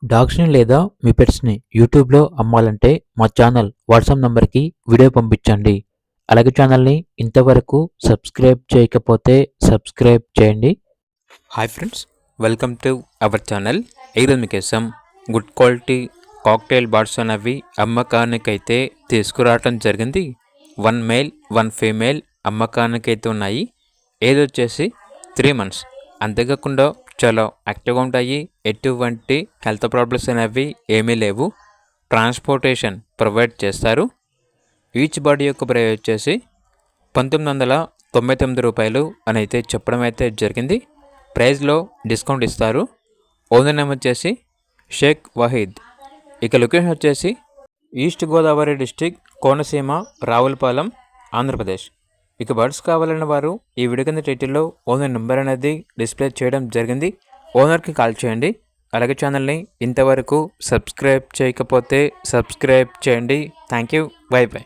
డాగ్స్‌ని లేదా మీ పెట్స్‌ని యూట్యూబ్‌లో అమ్మాలంటే మా ఛానల్ వాట్సాప్ నంబర్‌కి వీడియో పంపించండి. అలాగే ఛానల్‌ని ఇంతవరకు సబ్స్క్రైబ్ చేయకపోతే సబ్స్క్రైబ్ చేయండి. Hi friends, welcome to our channel. ఈరోజు మీకోసం గుడ్ క్వాలిటీ కాక్టైల్ బర్డ్స్ అనేవి అమ్మకానికైతే తీసుకురావటం జరిగింది. 1 మేల్ 1 ఫీమేల్ అమ్మకానికైతే ఉన్నాయి. ఏజ్ వచ్చేసి 3 మంత్స్. అంతేకాకుండా చాలా యాక్టివ్గా ఉంటాయి. ఎటువంటి హెల్త్ ప్రాబ్లమ్స్ అనేవి ఏమీ లేవు. ట్రాన్స్పోర్టేషన్ ప్రొవైడ్ చేస్తారు. ఈచ్ బాడీ యొక్క ప్రైస్ వచ్చేసి 1999 రూపాయలు అని అయితే చెప్పడం అయితే జరిగింది. ప్రైస్లో డిస్కౌంట్ ఇస్తారు. ఓనర్ నేమ్ వచ్చేసి షేక్ వహీద్. ఇక లొకేషన్ వచ్చేసి ఈస్ట్ గోదావరి డిస్టిక్, కోనసీమ, రావులపాలెం, ఆంధ్రప్రదేశ్. ఇక బర్డ్స్ కావాలన్న వారు ఈ వీడియో కింద టైటిల్లో ఓనర్ నెంబర్ అనేది డిస్ప్లే చేయడం జరిగింది. ఓనర్కి కాల్ చేయండి. అలాగే ఛానల్ని ఇంతవరకు సబ్స్క్రైబ్ చేయకపోతే సబ్స్క్రైబ్ చేయండి. Thank you. By by.